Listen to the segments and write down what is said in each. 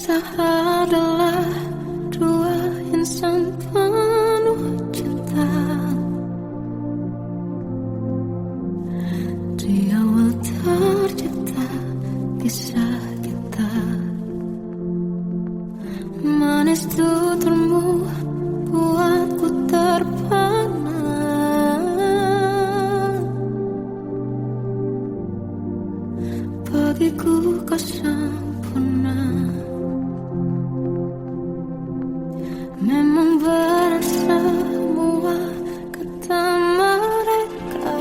Kita adalah dua insan penuh cinta. Di awal tercipta kisah kita. Manis tuturmu buatku terpana. Bagiku kau sempurna. Memang berat semua kata mereka.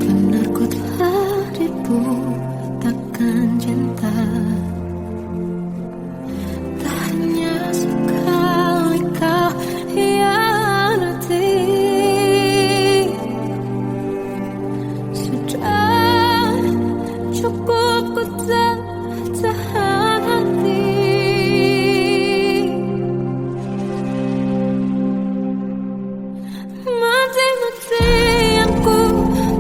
Benar ku telah dibutakan cinta. Tak hanya sekali kau hianati. Sudah cukup ku tahan hati. Mati-matian ku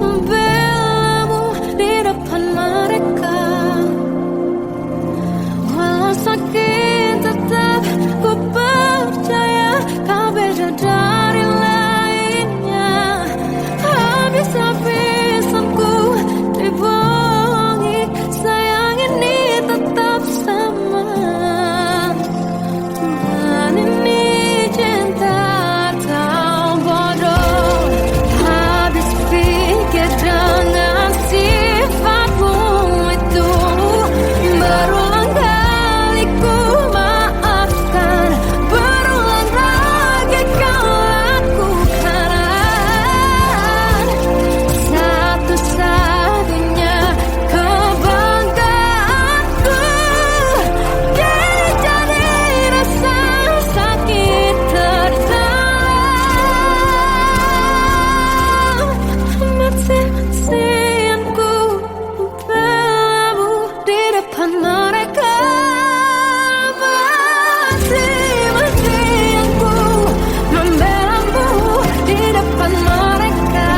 membelamu di depan mereka. Walau sakit tetap ku percaya kau beda dari lainnya. Habis-habisan ku dibohongi, sayang ini tetap sama. Tuhan ini cinta atau bodoh. Habis pikir dengan sifatmu itu. Berulang kali ku maafkan, berulang lagi kau lakukan. Satu-satunya kebanggaanku kini jadi rasa sakit terdalam. Mati-matian ku membelamu di depan mereka. Mati-matian ku membelamu di depan mereka.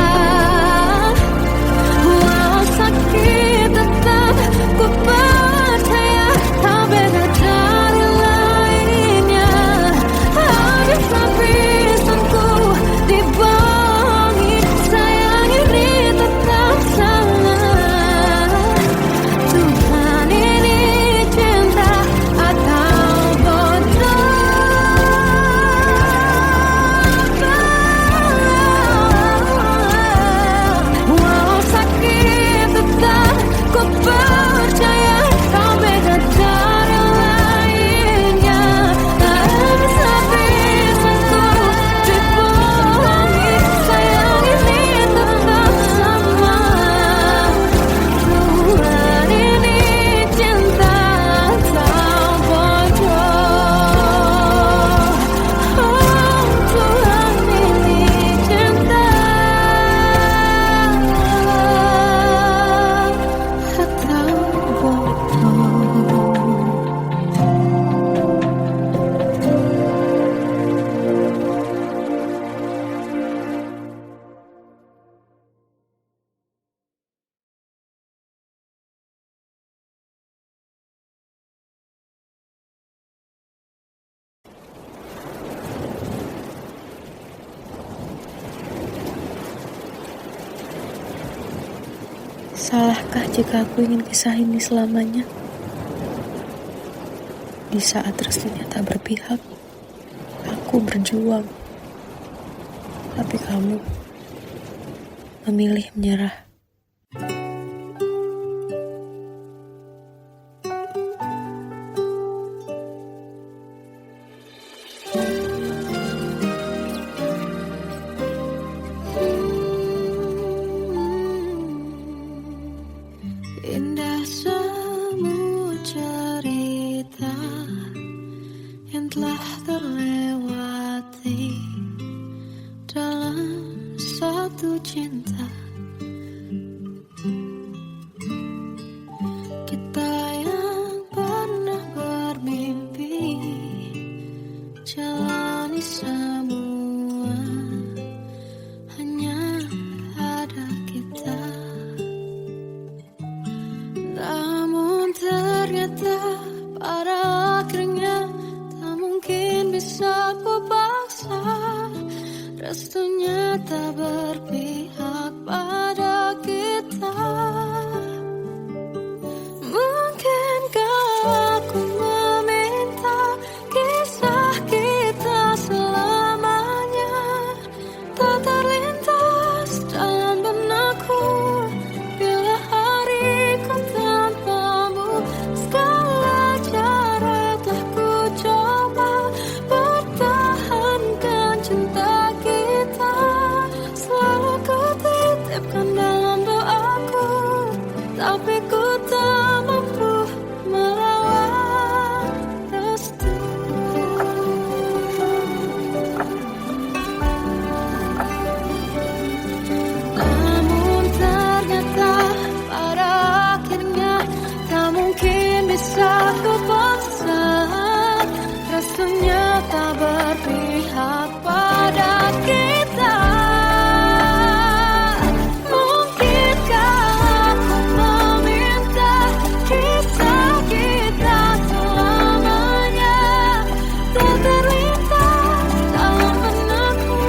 Walau sakit tetap ku percaya kau beda dari lainnya. Habis-habisan ku dibohongi, sayang ini tetap sama. Tuhan ini cinta atau bodoh. Walau sakit tetap ku percaya kau beda dari lainnya. Habis-habisan ku dibohongi, sayang ini tetap sama. Tuhan ini cinta atau bodoh. Oh, Tuhan ini cinta atau bodoh. Salahkah jika aku ingin kisah ini selamanya? Di saat restunya tak berpihak, aku berjuang. Tapi kamu memilih menyerah. Indah semua cerita yang telah terlewati dalam satu cinta. Kita yang pernah bermimpi jalani semua hanya ada kita. rasanya tak berpihak pada kita. Mungkinkah aku meminta kisah kita selamanya tak terlintas dalam benakku bila hariku tanpamu. Segala cara telah ku coba pertahankan cinta kita. Selalu ku titipkan dalam doaku, tapi ku tak mampu melawan restu. Namun ternyata pada akhirnya tak mungkin bisa ku paksa. Rasanya tak berpihak pada kita. Mungkinkah aku meminta kisah kita selamanya tak terlintas dalam benakku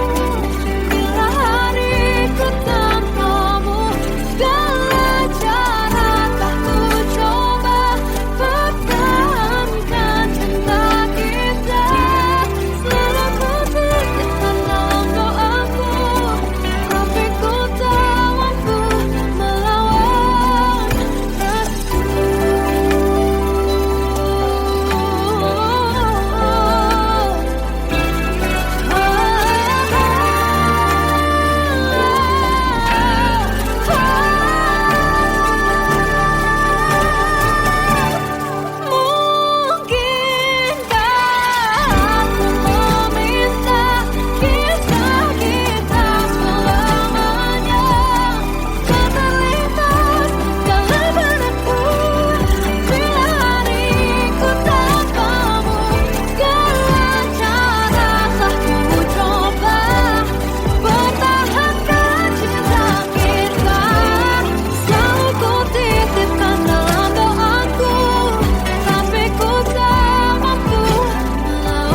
bila hariku tanpamu. Segala cara tak ku coba pertahankan cinta kita. Selalu ku titipkan dalam doaku, tapi ku tak mampu melawan restu. Mungkinkah aku meminta kisah kita selamanya tak terlintas dalam benakku bila hariku tanpamu. Segala cara telah ku coba pertahankan cinta kita. Selalu ku titipkan dalam doaku, tapi ku tak mampu melawan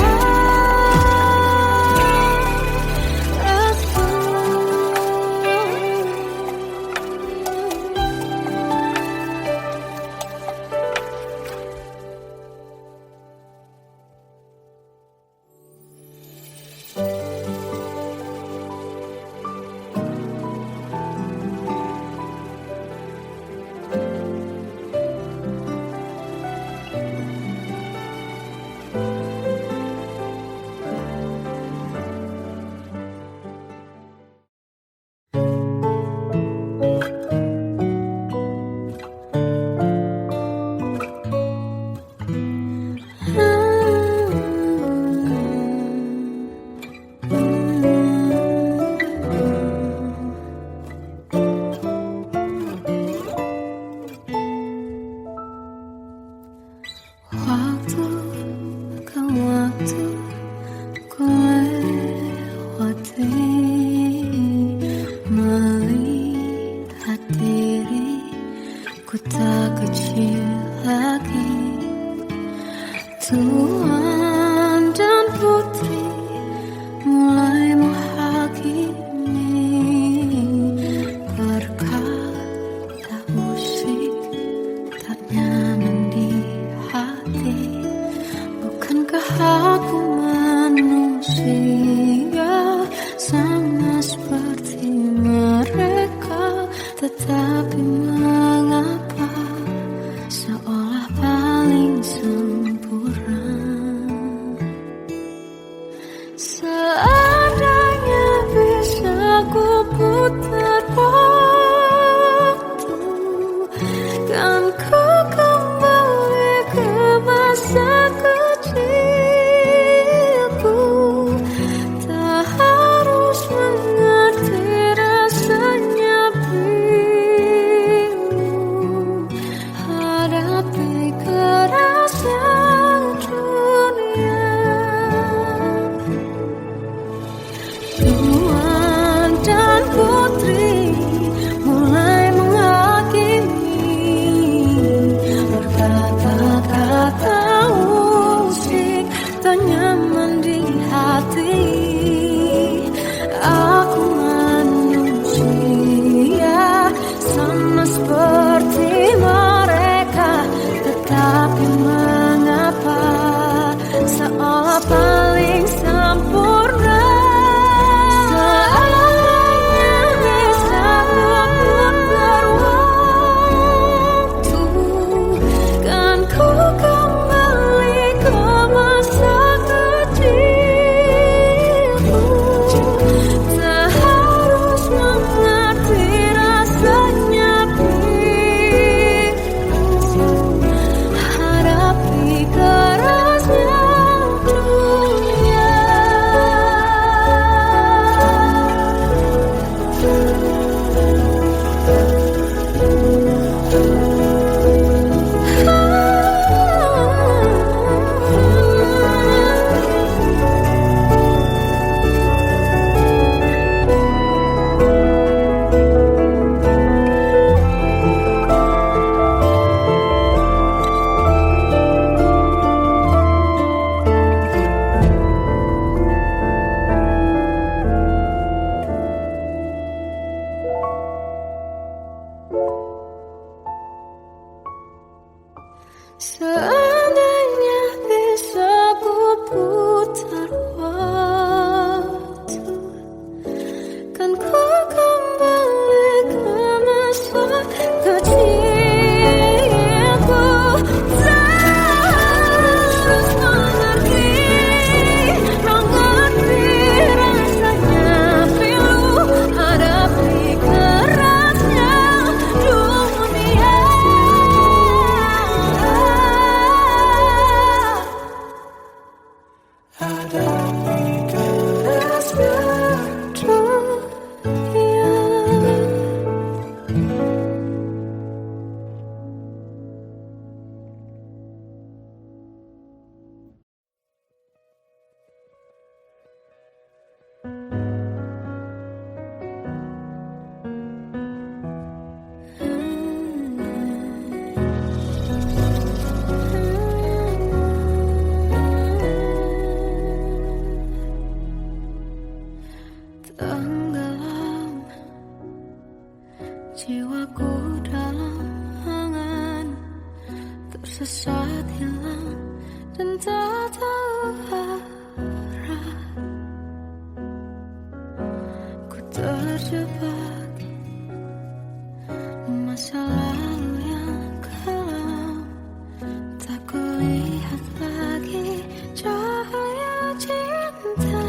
waktu ke waktu ku lewati, melihat diri ku tak kecil lagi. Tuan dan putri mulai menghakimi berkata musik tak nyaman di hati. Bukankah aku manusia sama seperti mereka? Tetapi mengapa seolah paling sempurna? Seandainya bisa ku putar waktu, kan ku kembali ke masa kecilku. Tak harus mengerti Seandainya bisa ku putar waktu, kan ku kembali ke masa kecilku. Terus mengerti, mengerti rasanya pilu hadapi kerasnya dunia. Hadapi kerasnya dunia. Tenggelam jiwaku dalam angan, tersesat hilang dan tak tahu arah. Ku terjebak masa lalu yang kelam, tak kulihat lagi cahaya cinta.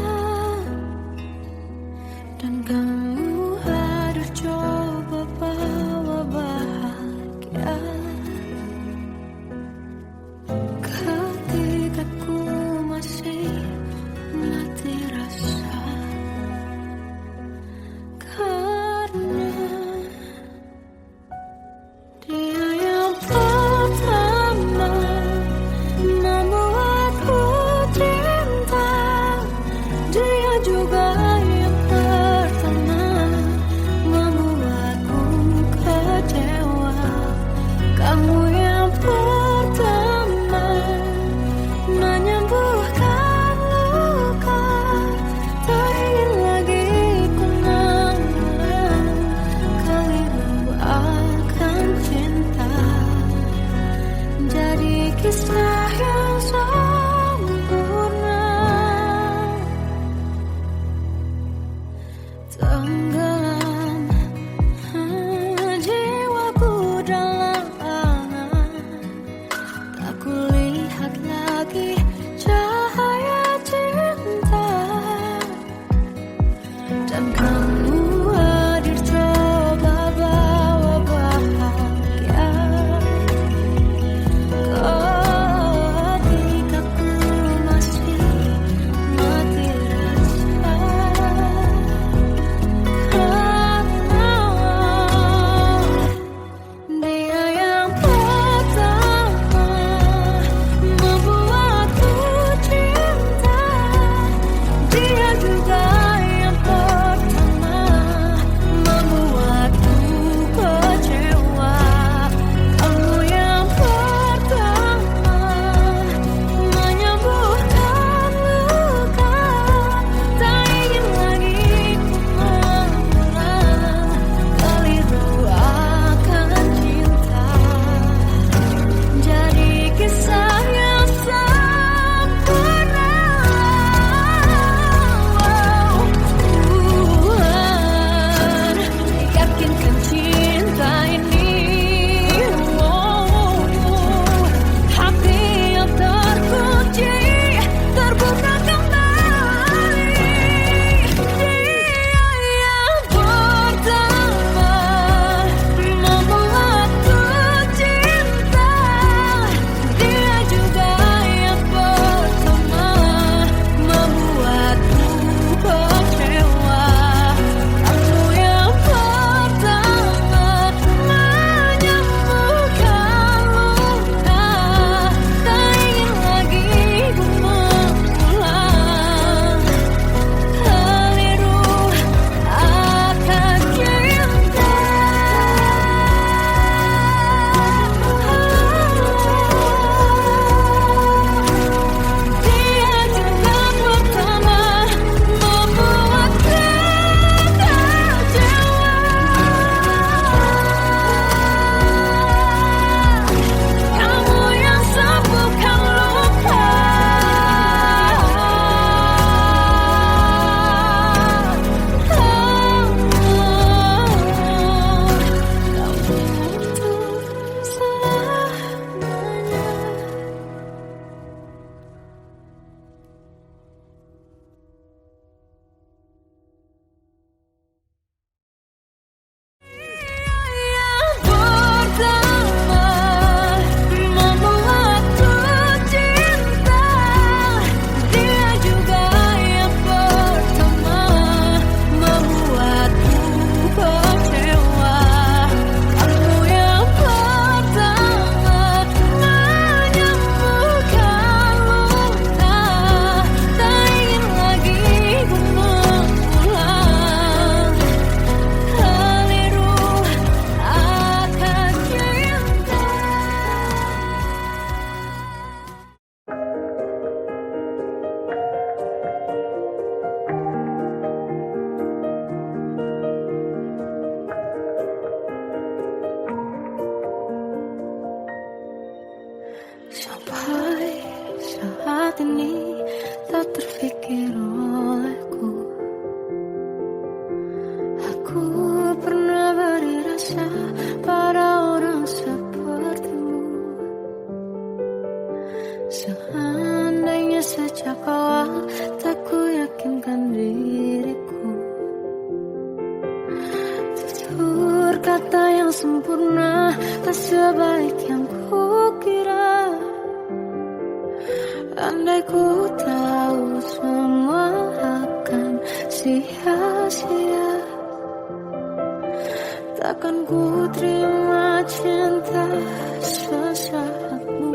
Dan kamu hadir coba bawa bahagia ketika ku masih mati rasa. Karena dia yang pertama membuatku cinta, dia juga yang pertama membuatku kecewa. Kamu yang pertama menyembuhkan luka, tak ingin lagi kenangan keliru akan cinta. Jadi kisah yang sempurna. Tenggelam jiwaku dalam angan, tak kulihat lagi cahaya cinta. Dan kamu hadir coba bawa bahagia ketika ku masih mati rasa. Ku pernah beri rasa pada orang sepertimu. Seandainya sejak awal tak ku yakinkan diriku, tutur kata yang sempurna tak sebaik yang ku kira. Andai ku tahu semua akan sia-sia, takkan ku terima cinta sesaatmu.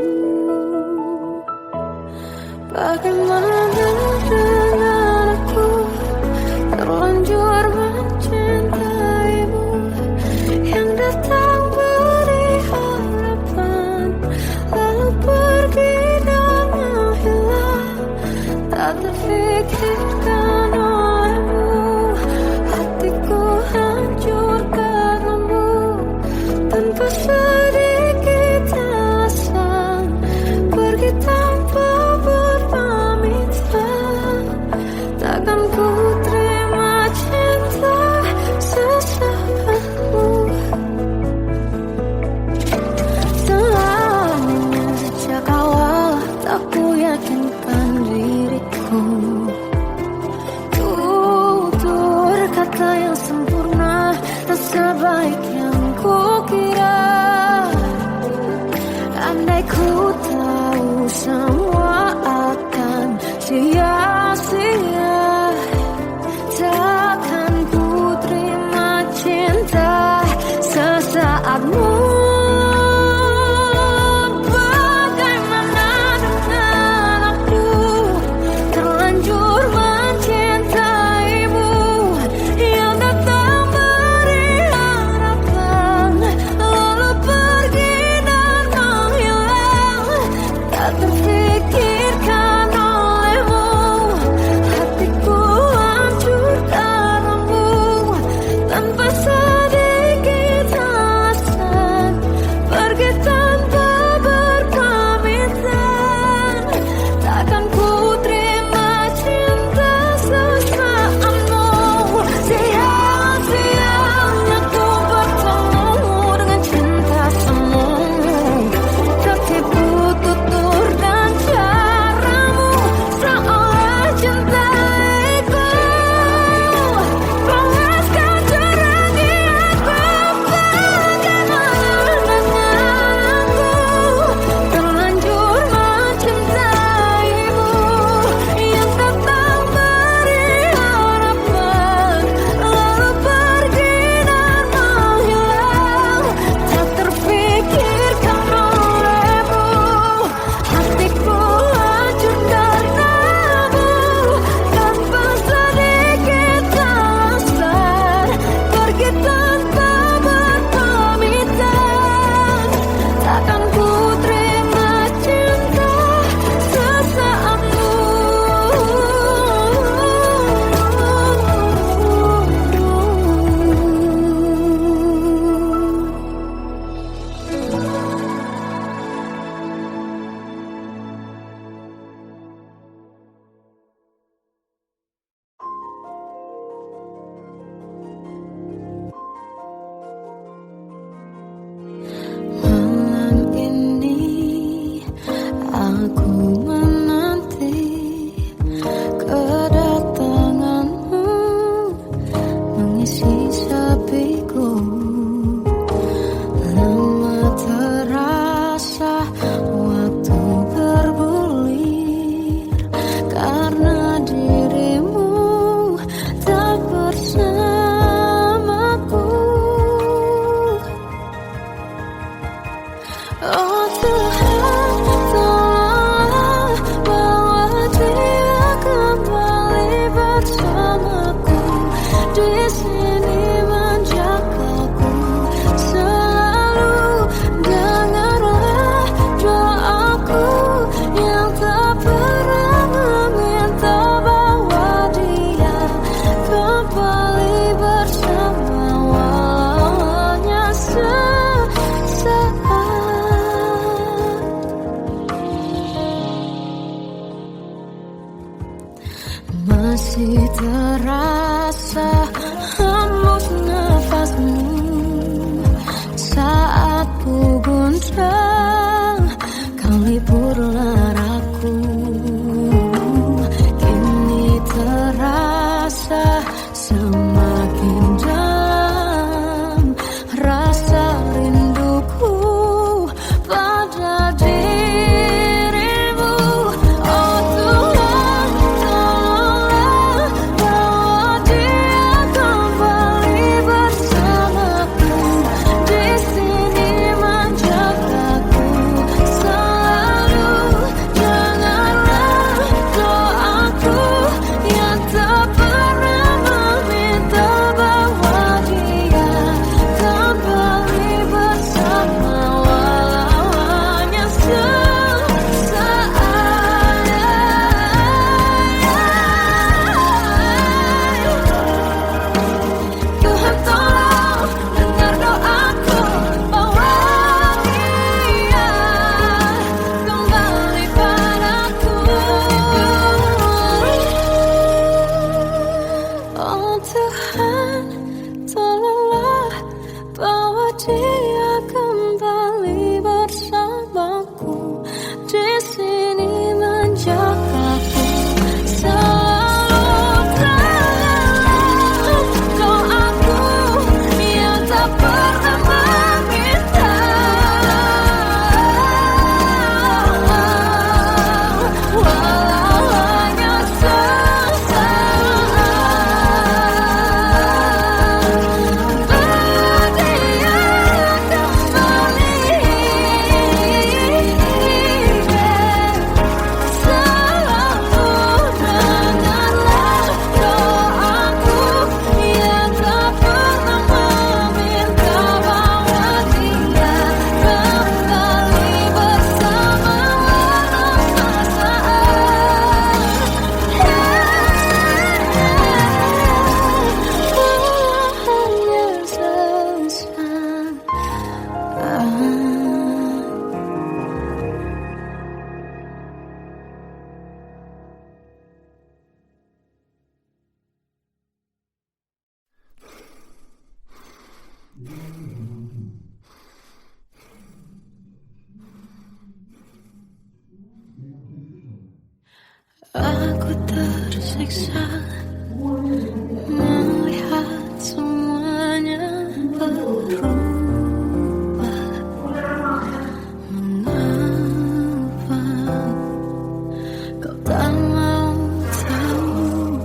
Bagaimana dengan aku terlanjur mencintaimu, yang datang beri harapan lalu pergi dan menghilang, tak terfikirkan olehmu. Hatiku hancur karenamu, tanpa sedikit alasan, pergi tanpa berpamitan. Takkan ku terima cinta sesaatmu. Selamanya sejak awal tak ku yakinkan diriku, tutur kata yang sempurna tak sebaik yang ku kira. Andai ku tahu semua akan sia-sia, takkan ku terima cinta sesaatmu. Bagaimana dengan aku terlanjur mencintaimu, yang datang beri harapan lalu pergi dan menghilang, tak terfikirkan olehmu. Hatiku hancur karenamu, tanpa sedikit alasan, pergi tanpa berpamitan. Takkan ku terima cinta sesaatmu. Sia-sianya ku bertemu dengan cinta semu, tertipu tutur dan caramu, seolah cintaiku. Balaskan cerangi hembus nafasmu saat ku goncang, kau liburlah aku. Kini terasa semakin dalam rasa rinduku pada dirimu. Oh Tuhan, tolonglah bawa dia kembali bersamaku. Di sini menjagaku selalu. Janganlah doaku yang tak pernah meminta bawa dia kembali bersama, walau hanya sesaat. Tuhan tolong dengar doaku, bawa dia kembali padaku. Oh Tuhan, tolonglah bawa dia kembali bersamaku. Di sini menjagaku selalu. Janganlah doaku yang tak pernah meminta, walau hanya sesaat. Bawa dia kembali selalu. Dengarlah doaku yang tak pernah meminta, bawa dia kembali bersama, walau aku tersiksa melihat semuanya berubah. Mengapa kau tak mau tahu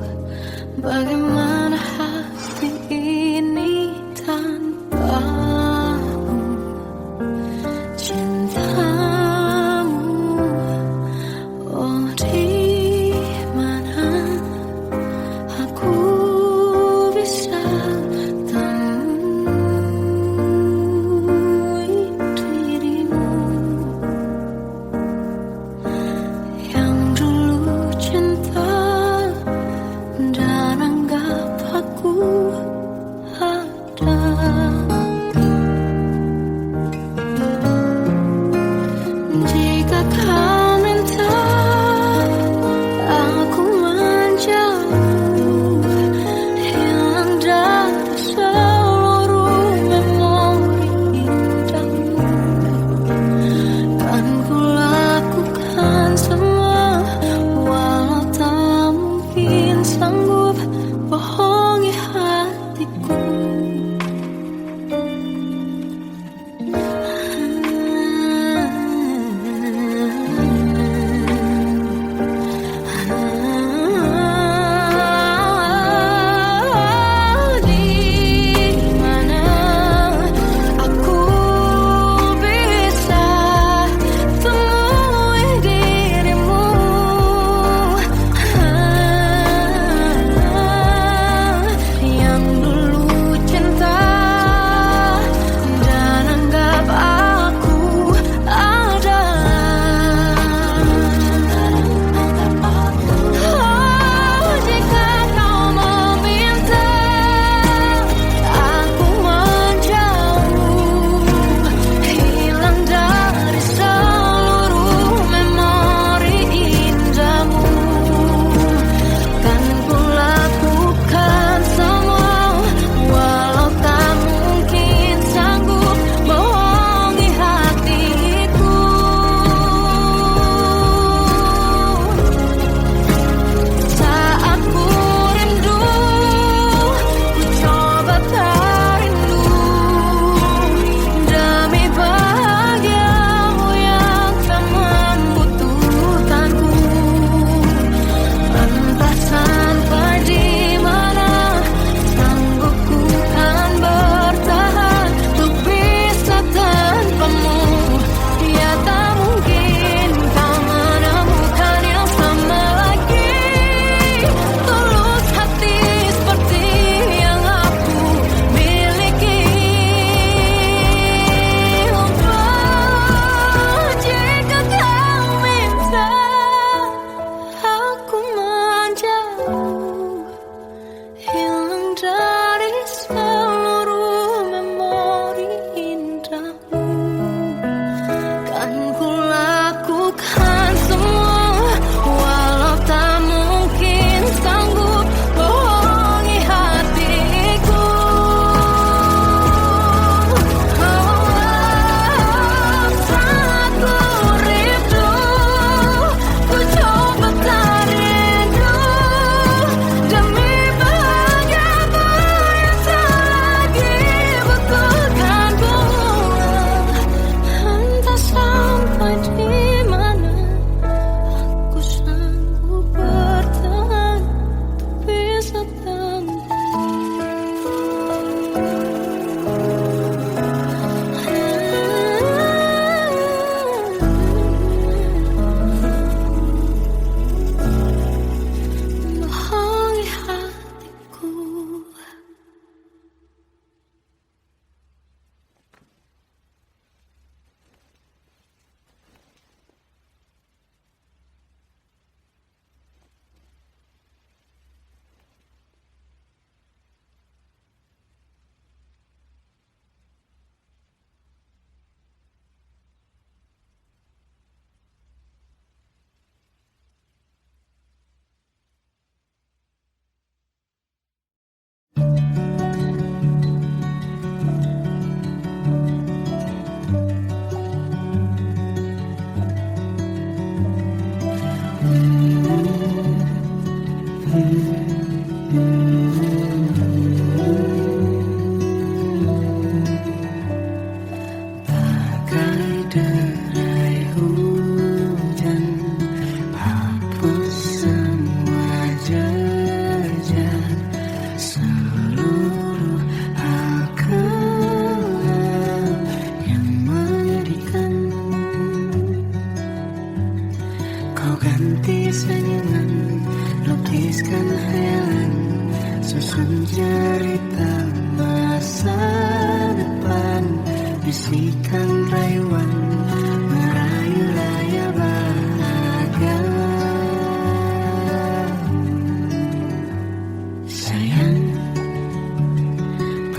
bagaimana hati ini tanpamu? Cintamu, oh di mana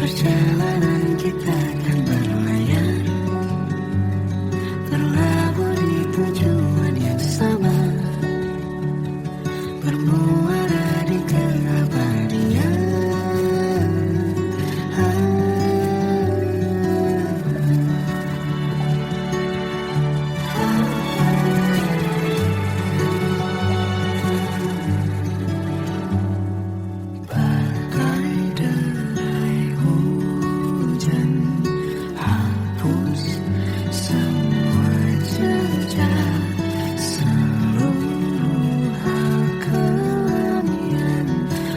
Perjalanan kita akan berlayar, berlabuh di tujuan yang sama, bermuara di keabadian. Bagai derai hujan, hapus semua jejak, seluruh hal kelam yang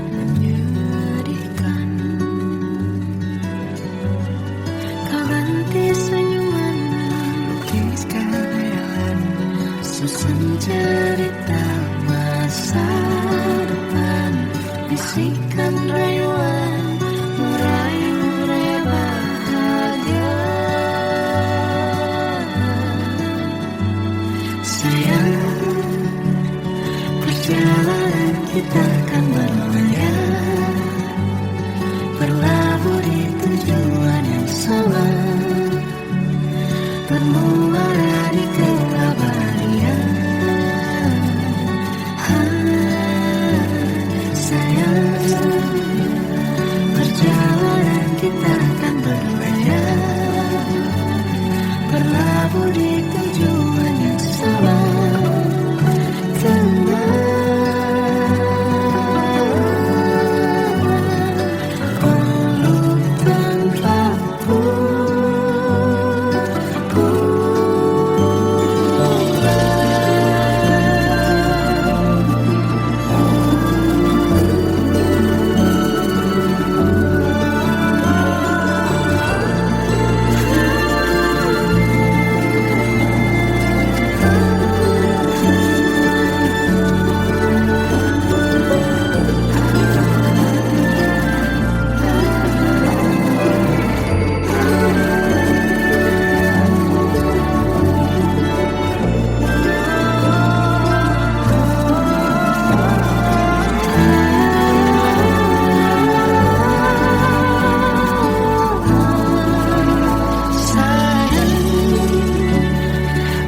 menyedihkan. Kau ganti senyuman, lukis khayalan, susun cerita masa depan, bisikan rayuan, merayu raya bahagia. Sayang, perjalanan kita akan berlayar, berlabuh di tujuan yang sama, bermuara di keabadian. Sayang, perjalanan kita akan berlayar, berlabuh di tujuan yang sama. Peluk tempatku,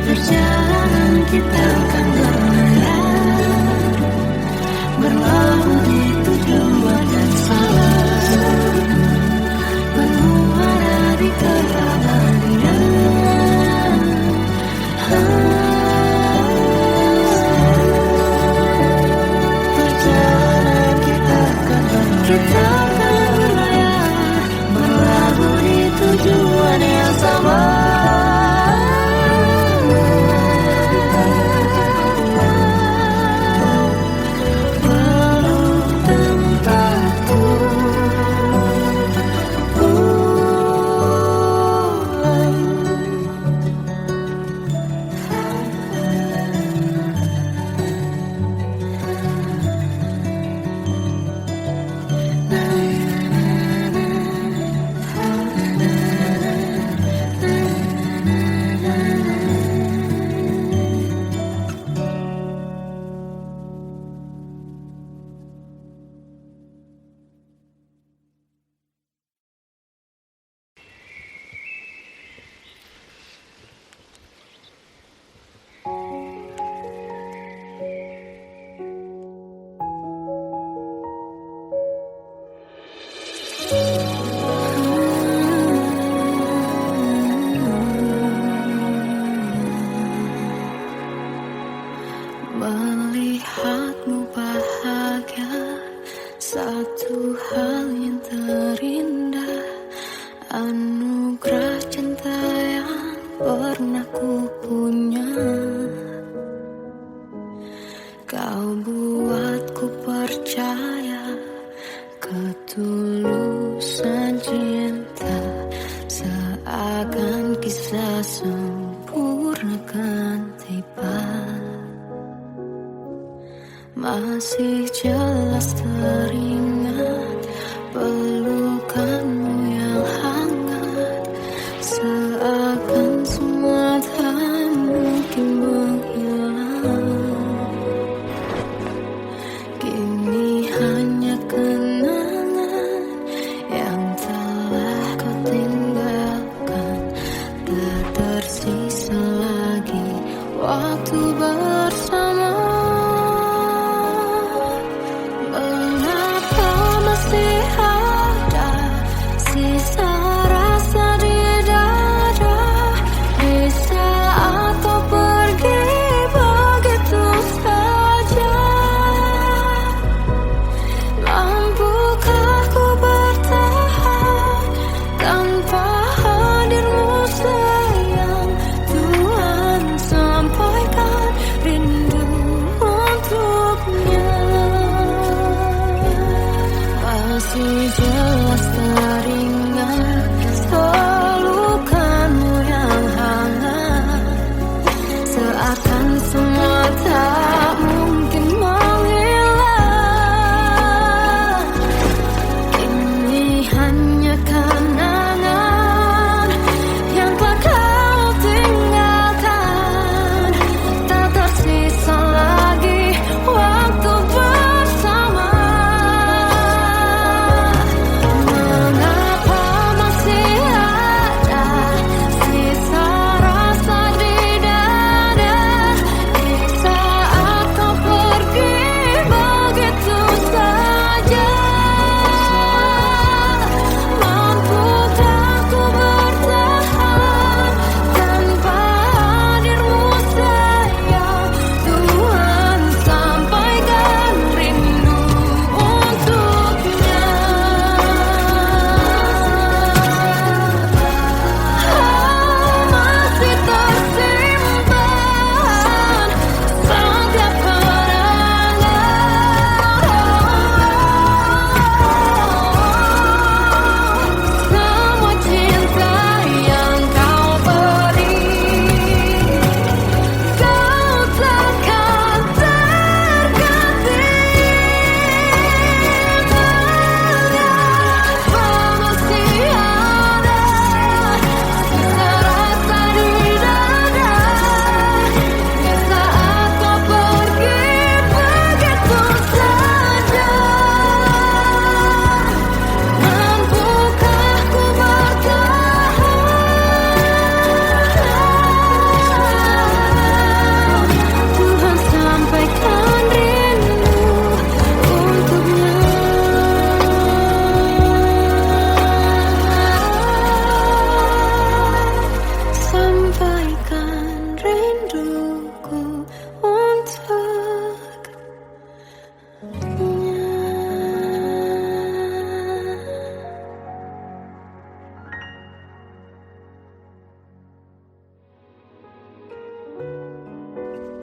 perjalanan kita akan berlayar, berlabuh di tujuan yang sama, bermuara di keabadian. Perjalanan kita akan berlayar, berlabuh di tujuan yang sama. Melihatmu bahagia, satu hal yang terindah, anugerah cinta yang pernah ku punya. Kau buatku percaya ketulusan cinta, seakan kisah sempurna kan tiba. Masih jelas teringat pelukanmu yang hangat, seakan semua tak mungkin menghilang. Kini hanya kenangan yang telah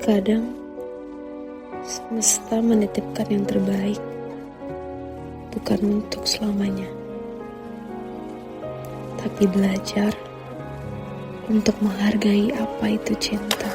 Kadang semesta menitipkan yang terbaik, bukan untuk selamanya, tapi belajar untuk menghargai apa itu cinta.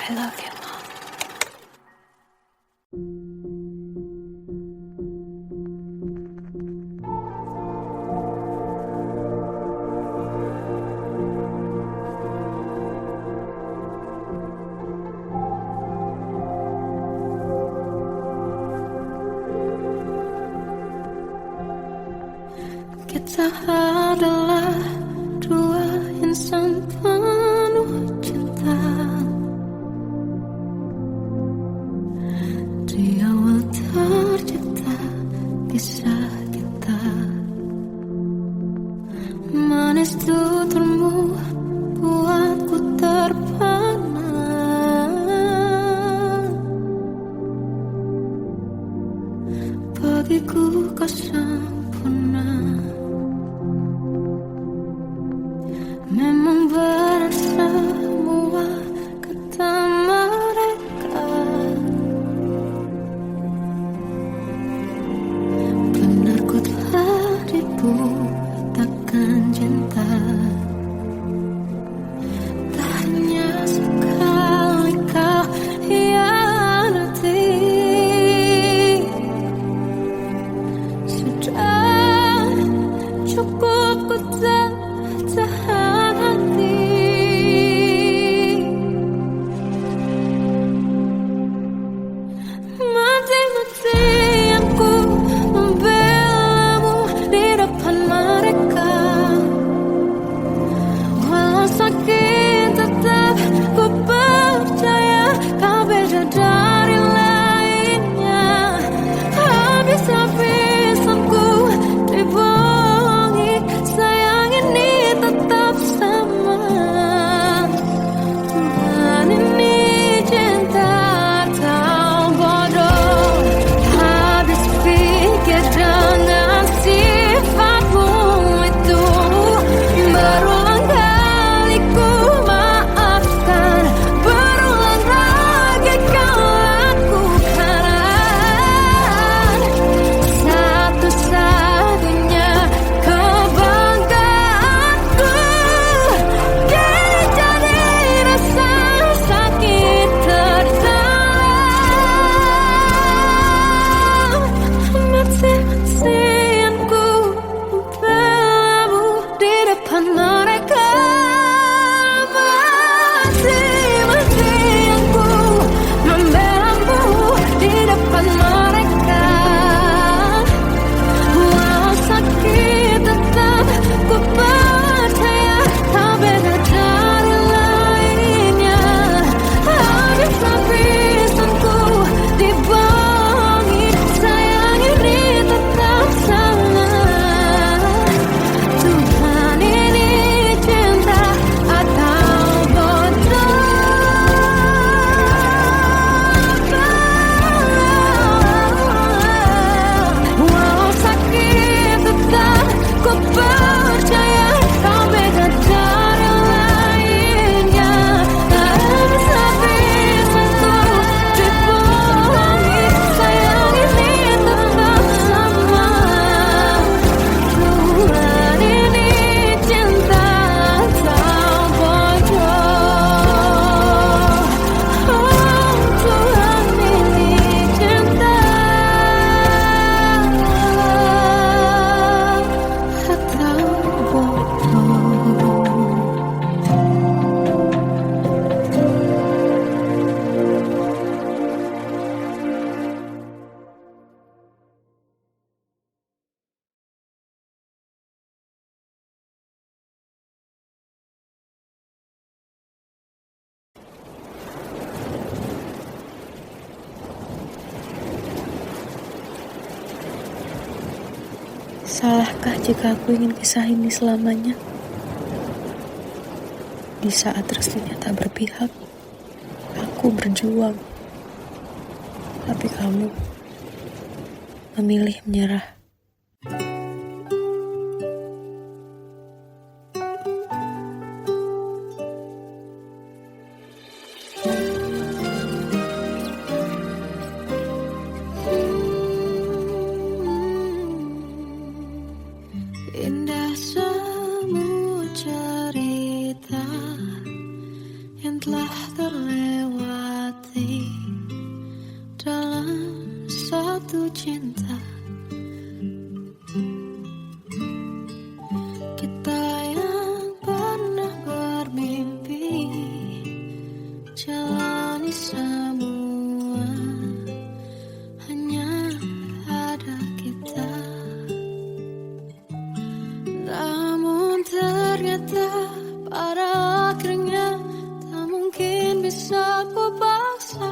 I love you, Mom. Kita adalah dua insan penuh cinta. Di awal tercipta kisah kita, manis tuturmu buatku terpana. Bagiku kau sempurna. Memang benar semua kata mereka, benar ku telah dibutakan cinta. Tak hanya sekali kau hianati, sudah Salahkah jika aku ingin kisah ini selamanya? Di saat restunya tak berpihak, aku berjuang. Tapi kamu memilih menyerah. Indah semua cerita yang telah terlewati dalam satu cinta. Kita yang pernah bermimpi jalani semua, hanya ada kita. Namun ternyata pada akhirnya tak mungkin bisa ku paksa.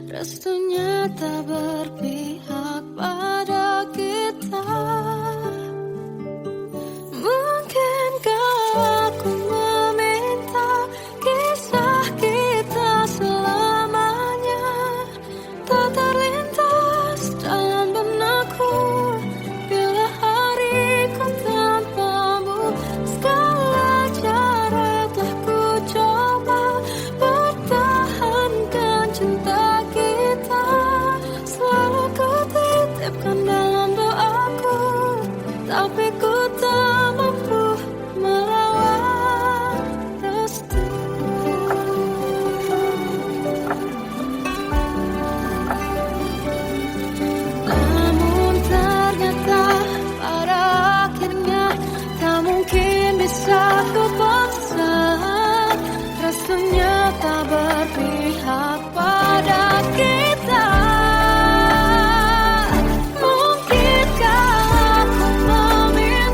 Restunya tak berpihak pada kita. Mungkinkah aku meminta kisah kita selamanya tak terlintas dalam benakku bila hariku tanpamu. Segala cara telah ku coba pertahankan cinta kita. Selalu ku titipkan dalam doaku, tapi ku tak mampu merawat restu. Namun ternyata pada akhirnya tak mungkin bisa ku paksa. Restunya tak berpihak pada kita. Mungkinkah aku meminta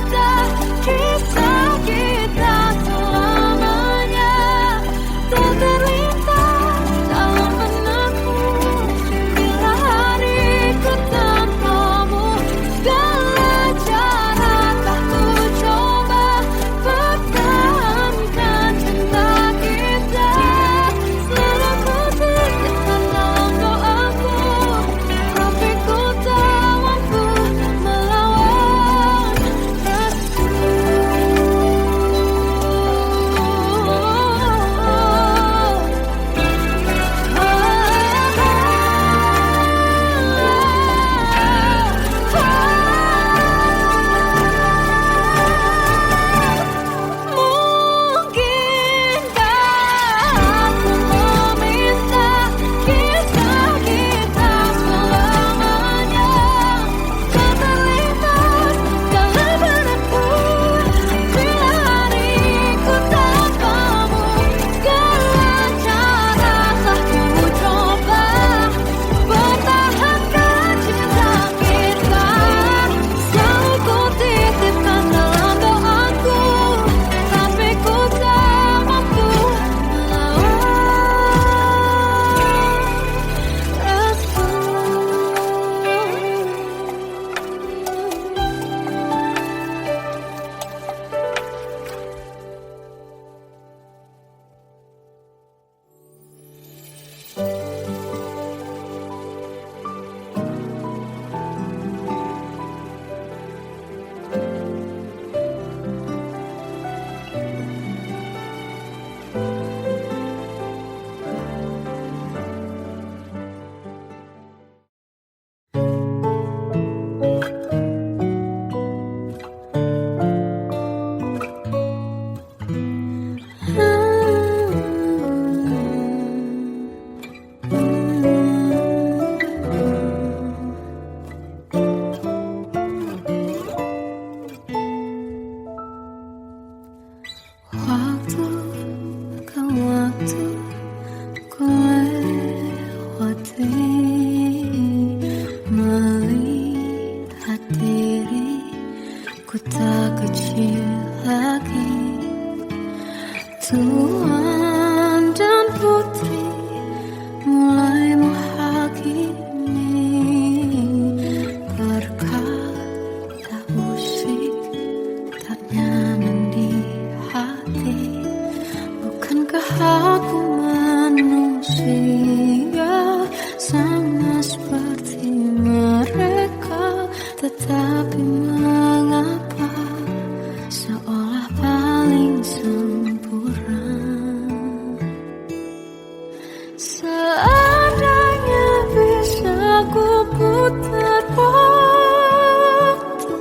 putar waktu,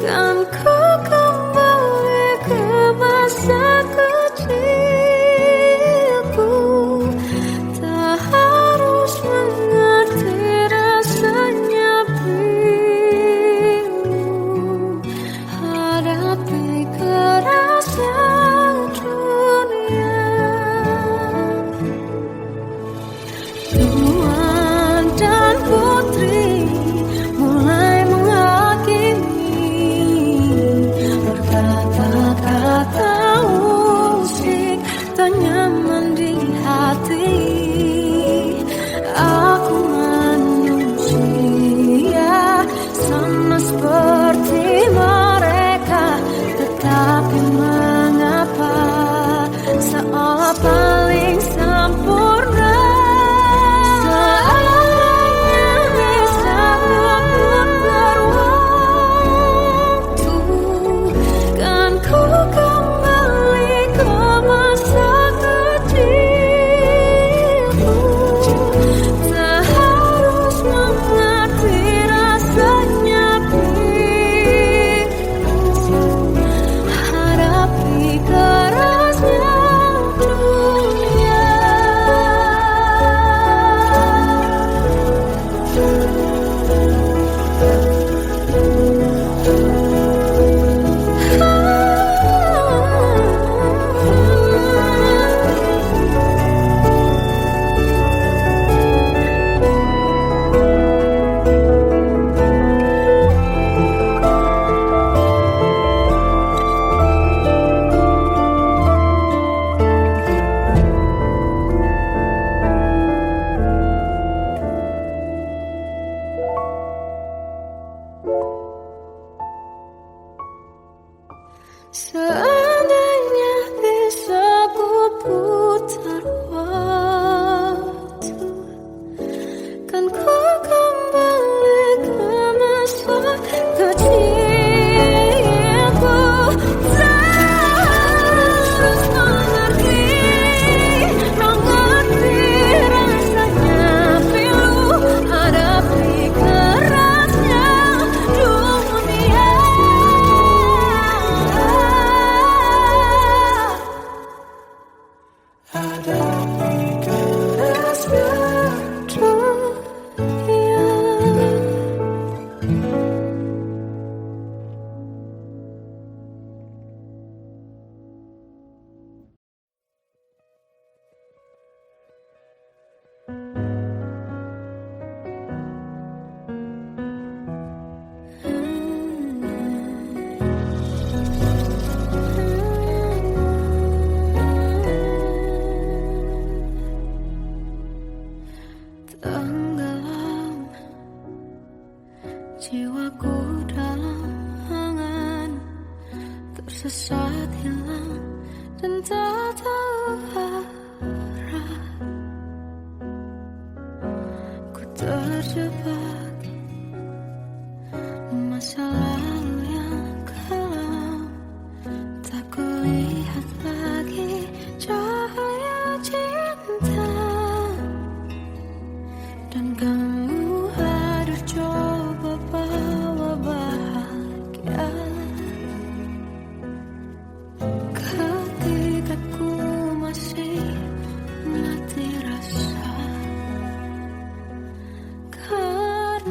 kan ku kembali ke masa kecilku. Tak harus mengerti rasanya bingung hadapi kerasnya dunia. Tuan dan putri mulai menghakimi, berkata-kata usik tak nyaman di hati. Aku manusia sama seperti mereka, tetapi mengapa seolah paling sempurna. Seandainya bisa memutar waktu, kan ku kembali ke masa kecilku. Tak harus mengerti rasanya bingung hadapi kerasnya dunia. Seandainya bisa ku putar waktu, kan ku kembali ke masa kecilku. Tak harus mengerti rasanya pilu hadapi kerasnya dunia. Hadapi kerasnya dunia. Tenggelam jiwaku dalam angan, tersesat hilang dan tak tahu arah. Ku terjebak masa lalu yang kelam, tak kulihat lagi cahaya cinta. Dan kamu harus coba bawa bahagia ketika ku masih mati rasa. Karena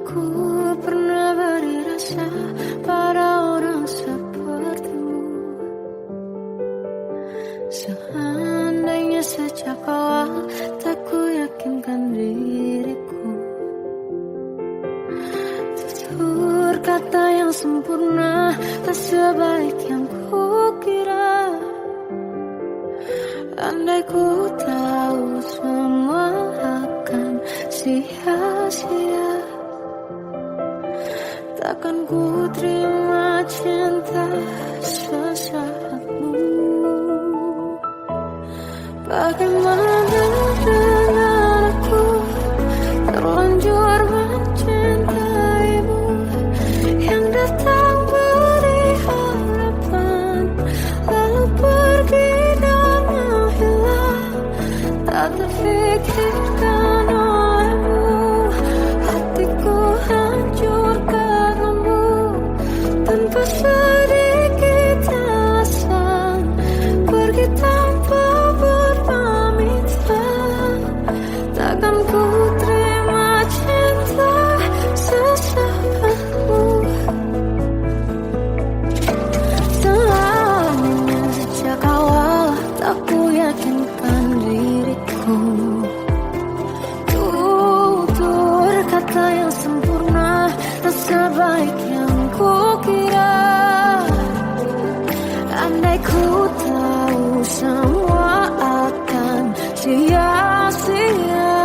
Aku pernah beri rasa pada orang sepertimu. Seandainya sejak awal tak ku yakinkan diriku, tutur kata yang sempurna tak sebaik yang ku kira. Andai ku tahu semua akan sia-sia, takkan ku terima cinta sesaatmu. Bagaimana dengan aku terlanjur mencintaimu, yang datang beri harapan lalu pergi dan menghilang. Tak terfikirkan olehmu, hatiku hancur karenamu. Tanpa sedikit alasan pergi tanpa berpamitan. Takkan ku terima cinta sesaatmu. Seandainya sejak awal tak ku yakinkan diriku, tutur kata yang sempurna tak sebaik yang ku kira. Andai ku tahu semua akan sia-sia,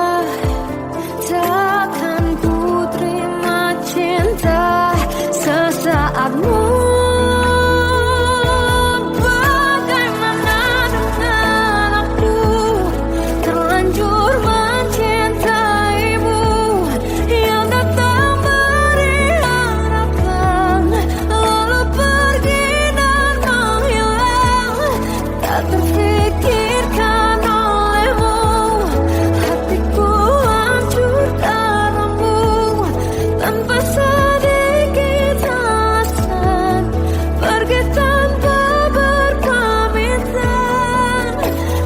takkan ku terima cinta sesaatmu. Bagaimana dengan aku terlanjur mencintaimu, yang datang beri harapan lalu pergi dan menghilang. Tak terfikirkan olehmu, hatiku hancur karenamu. Tanpa sedikit alasan pergi tanpa berpamitan.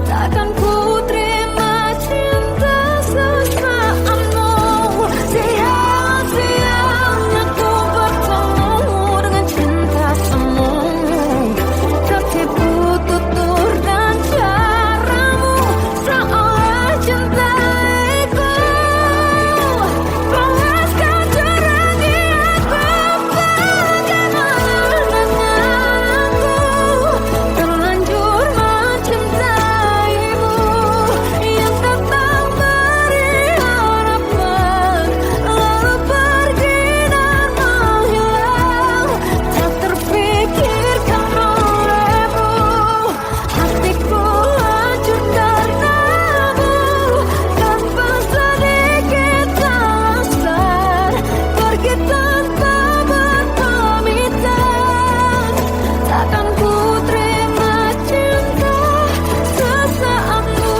Takkan ku terima cinta sesaatmu. Sia-sianya ku bertemu dengan cinta semu, tertipu tutur dan caramu seolah cintaiku. Panaskan jerangi aku. Bagaimana dengan aku terlanjur mencintaimu, yang datang beri harapan lalu pergi dan menghilang. Tak terfikirkan olehmu, hatiku hancur karenamu. Tanpa sedikit alasan pergi tanpa berpamitan. Takkan ku terima cinta sesaatmu.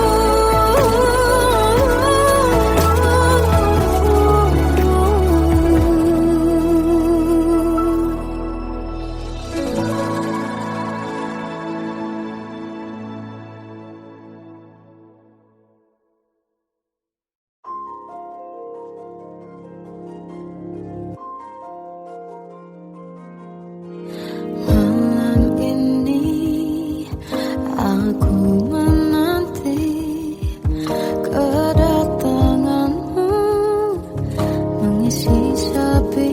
Malam ini aku menanti kedatanganmu, mengisi sepi